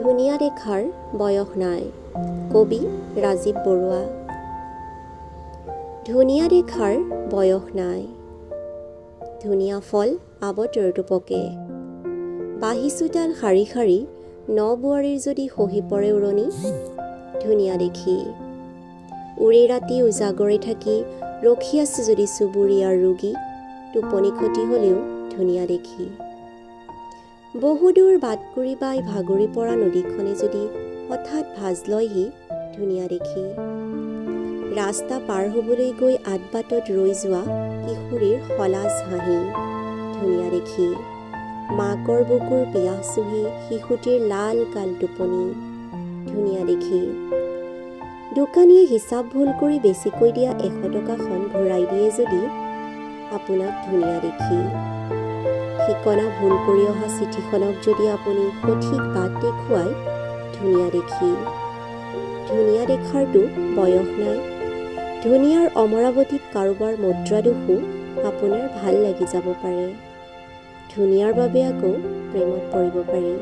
ধুনীয়া দেখাৰ বয়স নাই। কবি ৰাজীৱ বৰুৱা। ধুনীয়া দেখাৰ বয়স নাই, ধুনীয়া ফল আৱতৰটো পকে। বাঁহীচোতাল শাৰী শাৰী ন বোৱাৰীৰ যদি খহি পৰে উৰণি, ধুনীয়া দেখি। উৰি ৰাতি উজাগৰে থাকি ৰখি আছে যদি চুবুৰীয়াৰ ৰোগী, টোপনি ক্ষতি হ'লেও ধুনীয়া দেখি। বহুদূৰ বাটকুৰি বাই ভাগৰি পৰা নদীখনে যদি হঠাৎ ভাজ লয়হি, ধুনীয়া দেখি। ৰাস্তা পাৰ হ'বলৈ গৈ আদবাটত ৰৈ যোৱা কিশোৰীৰ সলাজ হাঁহি, ধুনীয়া দেখি। মাকৰ বুকুৰ পিয়াহ চুহি শিশুটিৰ লাল কাল টোপনি, ধুনীয়া দেখি। দোকানীয়ে হিচাপ ভুল কৰি বেছিকৈ দিয়া 100 টকাখন ঘূৰাই দিয়ে যদি আপোনাক ধুনীয়া দেখি। ঠিকনা ভুল কৰি অহা চিঠিখনক যদি আপুনি সঠিক বাট দেখুৱাই, ধুনীয়া দেখি। ধুনীয়া দেখাৰতো বয়স নাই। ধুনীয়াৰ অমৰাৱতীত কাৰোবাৰ মুদ্ৰা দুখো আপোনাৰ ভাল লাগি যাব পাৰে। ধুনীয়াৰ বাবে আকৌ প্ৰেমত পৰিব পাৰি।